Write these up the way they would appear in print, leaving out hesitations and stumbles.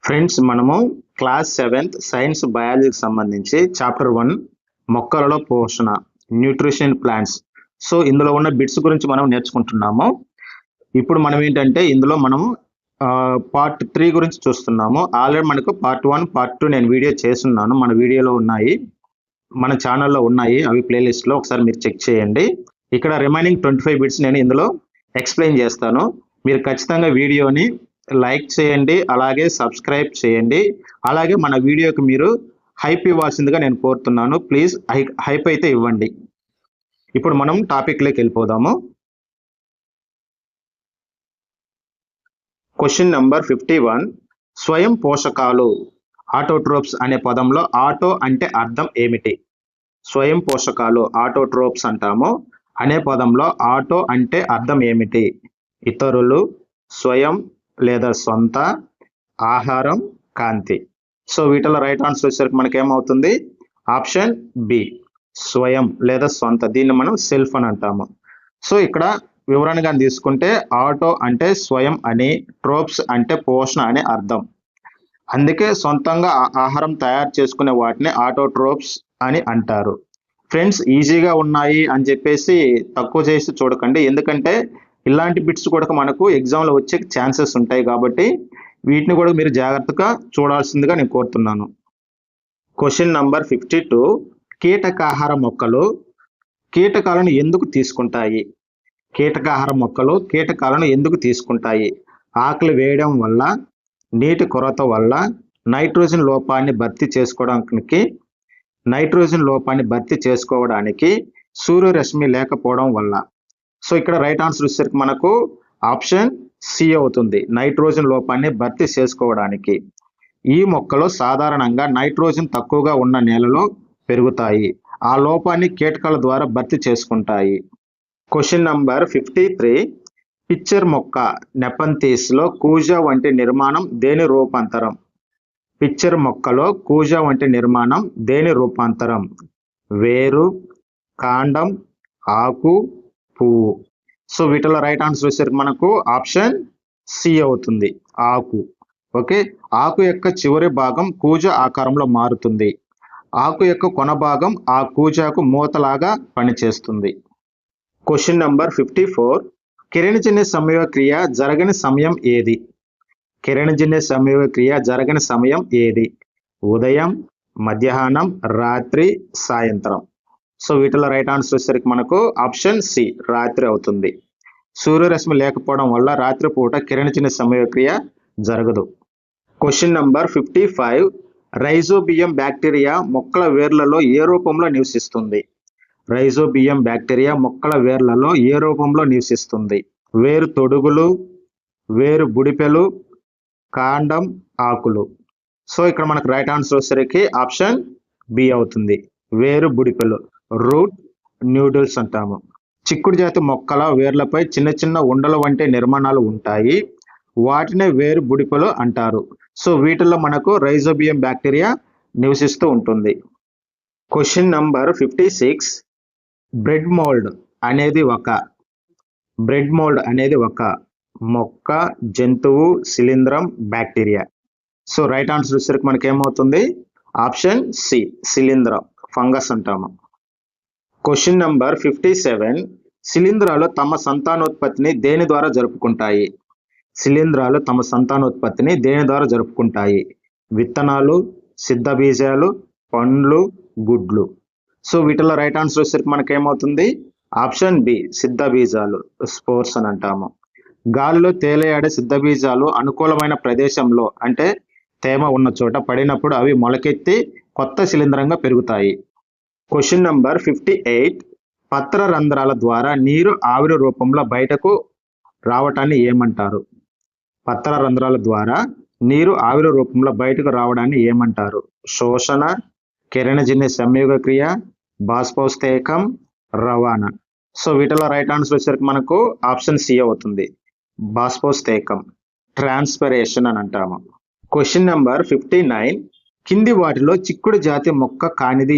Friends, మనము class 7th science బయాలజీకి సంబంధించి chapter 1 మొక్కలలో పోషణ న్యూట్రిషన్ ప్లాంట్స్. సో ఇందులో ఉన్న బిట్స్ గురించి మనం నేర్చుకుంటున్నాము. ఇప్పుడు మనం ఏంటంటే ఇందులో మనం పార్ట్ 3 గురించి చూస్తున్నాము. ఆల్రెడీ మనకు పార్ట్ 1 పార్ట్ 2 నేను వీడియో చేస్తున్నాను. మన వీడియోలో ఉన్నాయి, మన ఛానల్లో ఉన్నాయి. అవి ప్లేలిస్ట్లో ఒకసారి మీరు చెక్ చేయండి. ఇక్కడ రిమైనింగ్ 25 బిట్స్ నేను ఇందులో ఎక్స్ప్లెయిన్ చేస్తాను. మీరు ఖచ్చితంగా వీడియోని లైక్ చేయండి, అలాగే సబ్స్క్రైబ్ చేయండి. అలాగే మన వీడియోకి మీరు హైప్ ఇవ్వాల్సిందిగా నేను కోరుతున్నాను. ప్లీజ్ హైప్ అయితే ఇవ్వండి. ఇప్పుడు మనం టాపిక్లోకి వెళ్ళిపోదాము. Question number 51. స్వయం పోషకాలు ఆటోట్రోప్స్ అనే పదంలో ఆటో అంటే అర్థం ఏమిటి? స్వయం పోషకాలు ఆటోట్రోప్స్ అంటాము. అనే పదంలో ఆటో అంటే అర్థం ఏమిటి? ఇతరులు, స్వయం లేదా సొంత, ఆహారం, కాంతి. సో వీటిలో రైట్ ఆన్సర్ వచ్చేసరికి మనకేమవుతుంది? ఆప్షన్ బి, స్వయం లేదా సొంత. దీన్ని మనం సెల్ఫ్ అని అంటాము. సో ఇక్కడ వివరణగా తీసుకుంటే ఆటో అంటే స్వయం అని, ట్రోప్స్ అంటే పోషణ అనే అర్థం. అందుకే సొంతంగా ఆహారం తయారు చేసుకునే వాటిని ఆటోట్రోప్స్ అని అంటారు. ఫ్రెండ్స్, ఈజీగా ఉన్నాయి అని చెప్పేసి తక్కువ చేసి చూడకండి, ఎందుకంటే ఇలాంటి బిట్స్ కూడా మనకు ఎగ్జామ్లో వచ్చే ఛాన్సెస్ ఉంటాయి. కాబట్టి వీటిని కూడా మీరు జాగ్రత్తగా చూడాల్సిందిగా నేను కోరుతున్నాను. Question number 52. కీటకాహార మొక్కలు కీటకాలను ఎందుకు తీసుకుంటాయి? కీటకాహార మొక్కలు కీటకాలను ఎందుకు తీసుకుంటాయి? ఆకలి వేయడం వల్ల, నీటి కొరత వల్ల, నైట్రోజన్ లోపాన్ని భర్తీ చేసుకోవడానికి, సూర్యరశ్మి లేకపోవడం వల్ల. సో ఇక్కడ రైట్ ఆన్సర్ వచ్చేసరికి మనకు ఆప్షన్ సి అవుతుంది, నైట్రోజన్ లోపాన్ని భర్తీ చేసుకోవడానికి. ఈ మొక్కలు సాధారణంగా నైట్రోజన్ తక్కువగా ఉన్న నేలలో పెరుగుతాయి. ఆ లోపాన్ని కీటకాల ద్వారా భర్తీ చేసుకుంటాయి. Question number 53. పిచ్చర్ మొక్క నెపంథీస్లో కూజా వంటి నిర్మాణం దేని రూపాంతరం? పిచ్చర్ మొక్కలో కూజా వంటి నిర్మాణం దేని రూపాంతరం? వేరు, కాండం, ఆకు, పువ్వు. సో వీటిలో రైట్ ఆన్సర్ వచ్చేసరికి మనకు ఆప్షన్ సి అవుతుంది, ఆకు. ఓకే, ఆకు యొక్క చివరి భాగం కూజ ఆకారంలో మారుతుంది. ఆకు యొక్క కొన భాగం ఆ కూజాకు మూతలాగా పనిచేస్తుంది. Question number 54. కిరణజన్య సంయోగక్రియ జరగని సమయం ఏది? కిరణజన్య సంయోగక్రియ జరగని సమయం ఏది? ఉదయం, మధ్యాహ్నం, రాత్రి, సాయంత్రం. సో వీటిలో రైట్ ఆన్సర్ వచ్చేసరికి మనకు ఆప్షన్ సి, రాత్రి అవుతుంది. సూర్యరశ్మి లేకపోవడం వల్ల రాత్రిపూట కిరణజన్య సంయోగక్రియ జరగదు. Question number 55. రైజోబియం బ్యాక్టీరియా మొక్కల వేర్లలో ఏ రూపంలో నివసిస్తుంది? రైజోబియం బ్యాక్టీరియా మొక్కల వేర్లలో ఏ రూపంలో నివసిస్తుంది? వేరు తొడుగులు, వేరు బుడిపెలు, కాండం, ఆకులు. సో ఇక్కడ మనకు రైట్ ఆన్సర్ వచ్చేసరికి ఆప్షన్ బి అవుతుంది, వేరు బుడిపెలు, రూట్ న్యూడిల్స్ అంటాము. చిక్కుడు జాతి మొక్కల వేర్లపై చిన్న చిన్న ఉండల వంటి నిర్మాణాలు ఉంటాయి. వాటినే వేరు బుడిపెలు అంటారు. సో వీటిల్లో మనకు రైజోబియం బ్యాక్టీరియా నివసిస్తూ ఉంటుంది. Question number 56. బ్రెడ్ మోల్డ్ అనేది ఒక మొక్క, జంతువు, శిలీంధ్రం, బ్యాక్టీరియా. సో రైట్ ఆన్సర్ వచ్చేసరికి మనకి ఏమవుతుంది? ఆప్షన్ సి, శిలీంధ్రం, ఫంగస్ అంటాము. Question number 57. శిలీంధ్రాలు తమ సంతానోత్పత్తిని దేని ద్వారా జరుపుకుంటాయి? శిలీంధ్రాలు తమ సంతానోత్పత్తిని దేని ద్వారా జరుపుకుంటాయి? విత్తనాలు, సిద్ధ బీజాలు, పండ్లు, గుడ్లు. సో వీటిలో రైట్ ఆన్సర్ వచ్చేసరికి మనకేమవుతుంది? ఆప్షన్ బి, సిద్ధ బీజాలు, స్పోర్స్ అని అంటాము. గాలిలో తేలియాడే సిద్ధ బీజాలు అనుకూలమైన ప్రదేశంలో, అంటే తేమ ఉన్న చోట పడినప్పుడు అవి మొలకెత్తి కొత్త శిలీంధ్రంగా పెరుగుతాయి. Question number 58. పత్ర రంధ్రాల ద్వారా నీరు ఆవిరి రూపంలో బయటకు రావటాన్ని ఏమంటారు? పత్ర రంధ్రాల ద్వారా నీరు ఆవిరి రూపంలో బయటకు రావడాన్ని ఏమంటారు? శోషణ, కిరణజన్య సంయోగక్రియ, బాష్పోత్సేకం, రవాణా. సో వీటిలో రైట్ ఆన్సర్ వచ్చేసరికి మనకు ఆప్షన్ సి అవుతుంది, బాష్పోత్సేకం, ట్రాన్స్పిరేషన్ అని అంటాము. Question number 59. కింది వాటిలో చిక్కుడు జాతి మొక్క కానిది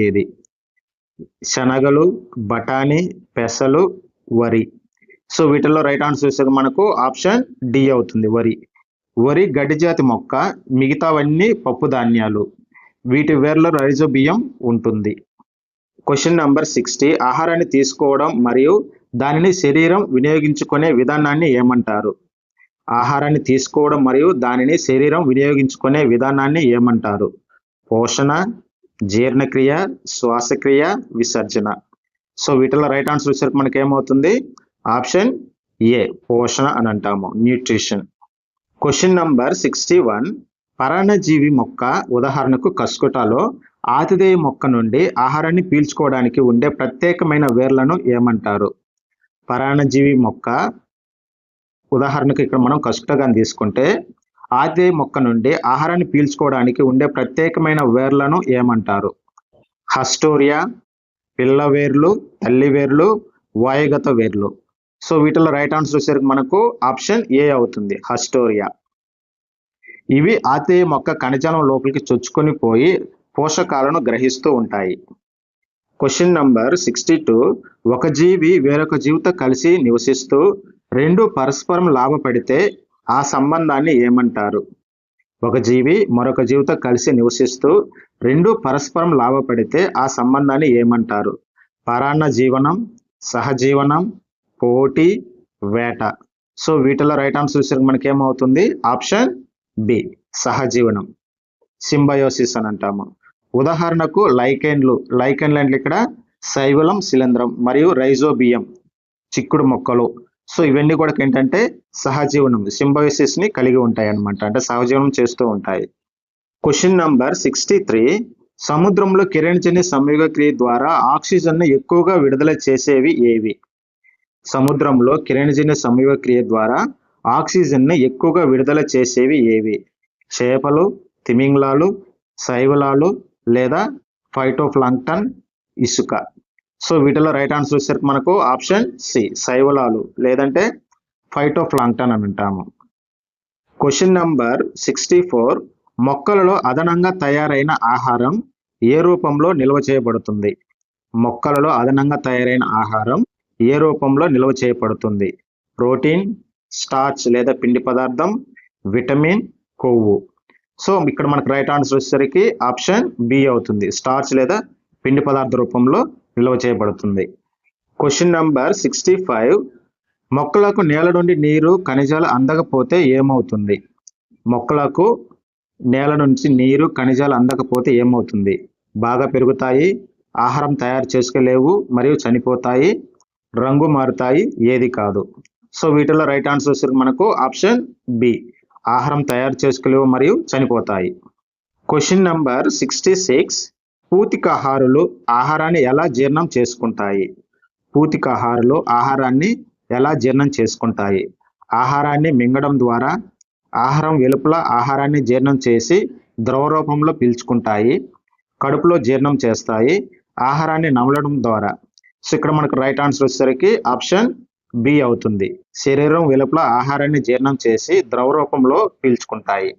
ఏది? శనగలు, బఠానీ, పెసలు, వరి. సో వీటిల్లో రైట్ ఆన్సర్ చూస్తే మనకు ఆప్షన్ డి అవుతుంది. వరి. వరి గడ్డి జాతి మొక్క, మిగతావన్నీ పప్పు ధాన్యాలు. వీటి వేర్లో రైజోబియం ఉంటుంది. Question number 60. ఆహారాన్ని తీసుకోవడం మరియు దానిని శరీరం వినియోగించుకునే విధానాన్ని ఏమంటారు? ఆహారాన్ని తీసుకోవడం మరియు దానిని శరీరం వినియోగించుకునే విధానాన్ని ఏమంటారు? పోషణ, జీర్ణక్రియ, శ్వాసక్రియ, విసర్జన. సో వీటిలో రైట్ ఆన్సర్ వచ్చేసరికి మనకి ఏమవుతుంది? ఆప్షన్ ఏ, పోషణ అని అంటాము, న్యూట్రిషన్. Question number 61. పరాన్నజీవి మొక్క, ఉదాహరణకు కస్కుటాలో ఆతిథేయ మొక్క నుండి ఆహారాన్ని పీల్చుకోవడానికి ఉండే ప్రత్యేకమైన వేర్లను ఏమంటారు? పరాన్నజీవి మొక్క, ఉదాహరణకు ఇక్కడ మనం కస్కుటగాన్ని తీసుకుంటే ఆతిథేయ మొక్క నుండి ఆహారాన్ని పీల్చుకోవడానికి ఉండే ప్రత్యేకమైన వేర్లను ఏమంటారు? హస్టోరియా, పిల్ల వేర్లు, తల్లి వేర్లు, వాయుగత వేర్లు. సో వీటిలో రైట్ ఆన్సర్ వచ్చేసరికి మనకు ఆప్షన్ ఏ అవుతుంది, హస్టోరియా. ఇవి ఆతిథేయ మొక్క కణజాలం లోపలికి చొచ్చుకొని పోయి పోషకాలను గ్రహిస్తూ ఉంటాయి. Question number 62. ఒక జీవి వేరొక జీవితో కలిసి నివసిస్తూ రెండు పరస్పరం లాభపడితే ఆ సంబంధాన్ని ఏమంటారు? ఒక జీవి మరొక జీవితో కలిసి నివసిస్తూ రెండు పరస్పరం లాభపడితే ఆ సంబంధాన్ని ఏమంటారు? పరాన్న జీవనం, సహజీవనం, పోటీ, వేట. సో వీటిలో రైట్ ఆన్సర్ వచ్చేసరికి మనకి ఏమవుతుంది? ఆప్షన్ బి, సహజీవనం, సింబయోసిస్ అని అంటాము. ఉదాహరణకు లైకెన్లు అంటే ఇక్కడ శైవలం, శిలంద్రం మరియు రైజోబియం, చిక్కుడు మొక్కలు. సో ఇవన్నీ కూడా ఏంటంటే సహజీవనం, సింబయోసిస్ ని కలిగి ఉంటాయి అన్నమాట, అంటే సహజీవనం చేస్తూ ఉంటాయి. Question number 63. సముద్రంలో కిరణజన్య సంయోగ క్రియ ద్వారా ఆక్సిజన్ ను ఎక్కువగా విడుదల చేసేవి ఏవి? సముద్రంలో కిరణజన్య సంయోగ క్రియ ద్వారా ఆక్సిజన్ ని ఎక్కువగా విడుదల చేసేవి ఏవి? చేపలు, తిమింగలాలు, శైవలాలు లేదా ఫైటోప్లాంక్టన్, ఇసుక. సో వీటిలో రైట్ ఆన్సర్ వచ్చేసరికి మనకు ఆప్షన్ సి, శైవలాలు లేదంటే ఫైటోప్లాంక్టన్ అని అంటాము. Question number 64. మొక్కలలో అదనంగా తయారైన ఆహారం ఏ రూపంలో నిల్వ చేయబడుతుంది? మొక్కలలో అదనంగా తయారైన ఆహారం ఏ రూపంలో నిల్వ చేయబడుతుంది? ప్రోటీన్, స్టార్చ్ లేదా పిండి పదార్థం, విటమిన్, కొవ్వు. సో ఇక్కడ మనకు రైట్ ఆన్సర్ వచ్చేసరికి ఆప్షన్ బి అవుతుంది, స్టార్చ్ లేదా పిండి పదార్థ రూపంలో నిల్వ చేయబడుతుంది. Question number 65. మొక్కలకు నేల నుండి నీరు, ఖనిజాలు అందకపోతే ఏమవుతుంది? మొక్కలకు నేల నుంచి నీరు, ఖనిజాలు అందకపోతే ఏమవుతుంది? బాగా పెరుగుతాయి, ఆహారం తయారు చేసుకోలేవు మరియు చనిపోతాయి, రంగు మారుతాయి, ఏది కాదు? సో వీటిలో రైట్ ఆన్సర్ వచ్చేసరికి మనకు ఆప్షన్ బి, ఆహారం తయారు చేసుకోలేవు మరియు చనిపోతాయి. Question number 66. పూతికాహారులు ఆహారాన్ని ఎలా జీర్ణం చేసుకుంటాయి? పూతికాహారులు ఆహారాన్ని ఎలా జీర్ణం చేసుకుంటాయి? ఆహారాన్ని మింగడం ద్వారా, ఆహారం వెలుపల ఆహారాన్ని జీర్ణం చేసి ద్రవ రూపంలో పీల్చుకుంటాయి, కడుపులో జీర్ణం చేస్తాయి, ఆహారాన్ని నమలడం ద్వారా. సో ఇక్కడ మనకు రైట్ ఆన్సర్ వచ్చేసరికి ఆప్షన్ బి అవుతుంది, శరీరం వెలుపల ఆహారాన్ని జీర్ణం చేసి ద్రవ రూపంలో పీల్చుకుంటాయి.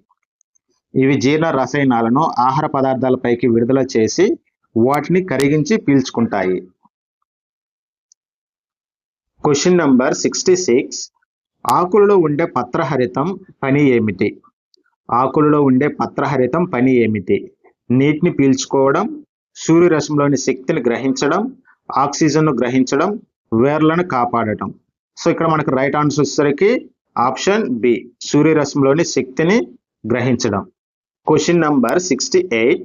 ఇవి జీర్ణ రసాయనాలను ఆహార పదార్థాలపైకి విడుదల చేసి వాటిని కరిగించి పీల్చుకుంటాయి. Question number 66. ఆకులలో ఉండే పత్రహరితం పని ఏమిటి? ఆకులలో ఉండే పత్రహరితం పని ఏమిటి? నీటిని పీల్చుకోవడం, సూర్యరశ్మిలోని శక్తిని గ్రహించడం, ఆక్సిజన్ను గ్రహించడం, వేర్లను కాపాడటం. సో ఇక్కడ మనకు రైట్ ఆన్సర్ వచ్చేసరికి ఆప్షన్ బి, సూర్యరశ్మిలోని శక్తిని గ్రహించడం. Question number 68.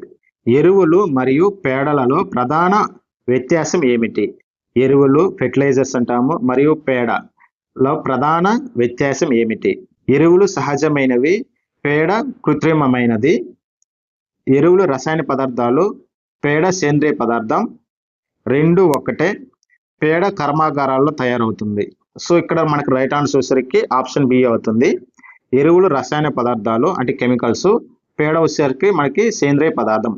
ఎరువులు మరియు పేడలలో ప్రధాన వ్యత్యాసం ఏమిటి? ఎరువులు, ఫెర్టిలైజర్స్ అంటాము, మరియు పేడలో ప్రధాన వ్యత్యాసం ఏమిటి? ఎరువులు సహజమైనవి, పేడ కృత్రిమమైనది. ఎరువులు రసాయన పదార్థాలు, పేడ సేంద్రియ పదార్థం. రెండు ఒకటే, పేడ కర్మాగారాల్లో తయారవుతుంది. సో ఇక్కడ మనకు రైట్ ఆన్సర్ వచ్చేసరికి ఆప్షన్ బి అవుతుంది, ఎరువులు రసాయన పదార్థాలు అంటే కెమికల్స్, పేడ వచ్చేసరికి మనకి సేంద్రియ పదార్థం,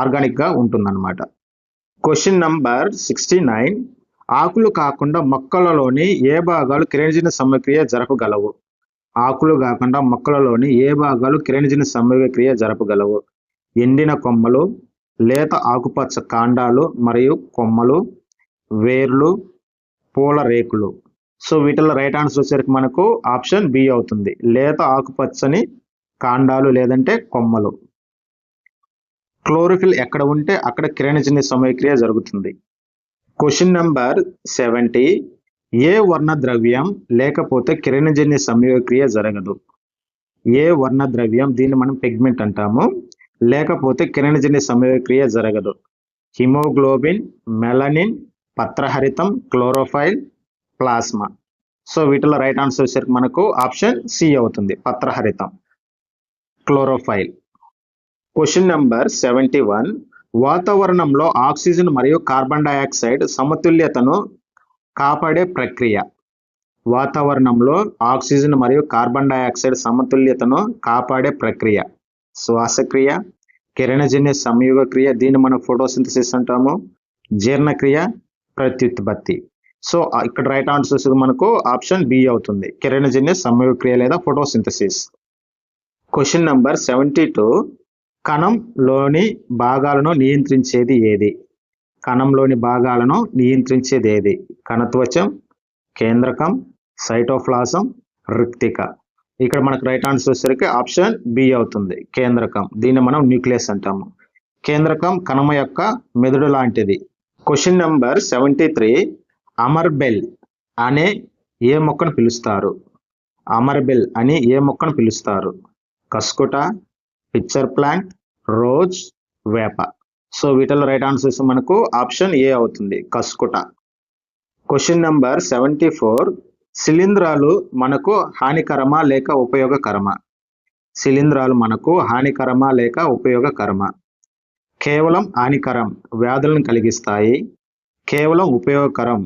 ఆర్గానిక్ గా ఉంటుందన్నమాట. Question number 69. ఆకులు కాకుండా మొక్కలలోని ఏ భాగాలు కిరణజన్య సంయోగక్రియ జరపగలవు? ఆకులు కాకుండా మొక్కలలోని ఏ భాగాలు కిరణజన్య సంయోగక్రియ జరపగలవు? ఎండిన కొమ్మలు, లేత ఆకుపచ్చ కాండాలు మరియు కొమ్మలు, వేర్లు, పూల రేకులు. సో వీటిలో రైట్ ఆన్సర్ వచ్చేసరికి మనకు ఆప్షన్ బి అవుతుంది, లేత ఆకుపచ్చని కాండాలు లేదంటే కొమ్మలు. క్లోరోఫిల్ ఎక్కడ ఉంటే అక్కడ కిరణజన్య సమయక్రియ జరుగుతుంది. క్వశ్చన్ నెంబర్ 70, ఏ వర్ణ ద్రవ్యం లేకపోతే కిరణజన్య సమయక్రియ జరగదు? ఏ వర్ణ ద్రవ్యం, దీన్ని మనం పిగ్మెంట్ అంటాము, లేకపోతే కిరణజన్య సమయక్రియ జరగదు? హిమోగ్లోబిన్, మెలనిన్, పత్రహరితం, క్లోరోఫైల్, ప్లాస్మా. సో వీటిలో రైట్ ఆన్సర్ వచ్చేసరికి మనకు ఆప్షన్ సి అవుతుంది, పత్రహరితం, క్లోరోఫైల్. క్వశ్చన్ నెంబర్ 71, వాతావరణంలో ఆక్సిజన్ మరియు కార్బన్ డయాక్సైడ్ సమతుల్యతను కాపాడే ప్రక్రియ. వాతావరణంలో ఆక్సిజన్ మరియు కార్బన్ డయాక్సైడ్ సమతుల్యతను కాపాడే ప్రక్రియ శ్వాసక్రియ, కిరణజన్య సంయోగక్రియ, దీన్ని మనం ఫోటోసింథసిస్ అంటాము, జీర్ణక్రియ, ప్రత్యుత్పత్తి. సో ఇక్కడ రైట్ ఆన్సర్ మనకు ఆప్షన్ బి అవుతుంది, కిరణజన్య సంయోగక్రియ లేదా ఫోటోసింథసిస్. క్వశ్చన్ నెంబర్ 72, కణంలోని భాగాలను నియంత్రించేది ఏది? కణంలోని భాగాలను నియంత్రించేది ఏది? కణత్వచం, కేంద్రకం, సైటోప్లాజం, రిక్తిక. ఇక్కడ మనకు రైట్ ఆన్సర్ వచ్చేసరికి ఆప్షన్ బి అవుతుంది, కేంద్రకం, దీన్ని మనం న్యూక్లియస్ అంటాము. కేంద్రకం కణం యొక్క మెదడు లాంటిది. క్వశ్చన్ నెంబర్ 73, అమర్బెల్ అనే ఏ మొక్కను పిలుస్తారు? అమర్బెల్ అని ఏ మొక్కను పిలుస్తారు? కస్కుట, పిక్చర్ ప్లాంట్, రోజ్, వేప. సో వీటిలో రైట్ ఆన్సర్స్ మనకు ఆప్షన్ ఏ అవుతుంది, కస్కుట. క్వశ్చన్ నెంబర్ 74, శిలీంధ్రాలు మనకు హానికరమా లేక ఉపయోగకరమా? శిలీంధ్రాలు మనకు హానికరమా లేక ఉపయోగకరమా? కేవలం హానికరం, వ్యాధులను కలిగిస్తాయి. కేవలం ఉపయోగకరం,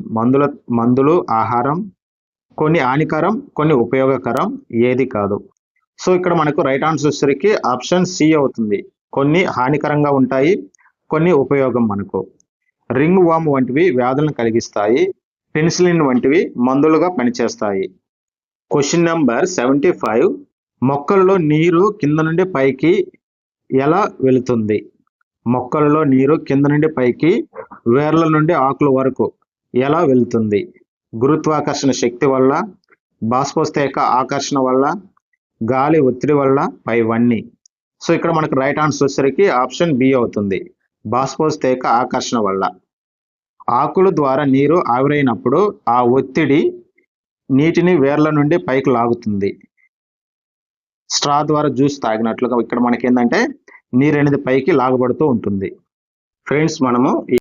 మందులు, ఆహారం. కొన్ని హానికరం, కొన్ని ఉపయోగకరం, ఏది కాదు. సో ఇక్కడ మనకు రైట్ ఆన్సర్ వచ్చేసరికి ఆప్షన్ సి అవుతుంది, కొన్ని హానికరంగా ఉంటాయి, కొన్ని ఉపయోగం. మనకు రింగ్ వామ్ వంటివి వ్యాధులను కలిగిస్తాయి, పెన్సిలిన్ వంటివి మందులుగా పనిచేస్తాయి. క్వశ్చన్ నెంబర్ 75, మొక్కలలో నీరు కింద నుండి పైకి ఎలా వెళుతుంది? మొక్కలలో నీరు కింద నుండి పైకి వేర్ల నుండి ఆకుల వరకు ఎలా వెళుతుంది? గురుత్వాకర్షణ శక్తి వల్ల, బాష్పోత్సేక ఆకర్షణ వల్ల, గాలి ఒత్తిడి వల్ల, పైవన్నీ. సో ఇక్కడ మనకు రైట్ ఆన్సర్ వచ్చేసరికి ఆప్షన్ బి అవుతుంది, బాష్పోత్సేక ఆకర్షణ వల్ల. ఆకుల ద్వారా నీరు ఆవిరైనప్పుడు ఆ ఒత్తిడి నీటిని వేర్ల నుండి పైకి లాగుతుంది. స్ట్రా ద్వారా జ్యూస్ తాగినట్లుగా ఇక్కడ మనకి ఏంటంటే నీరు అనేది పైకి లాగబడుతూ ఉంటుంది. ఫ్రెండ్స్, మనము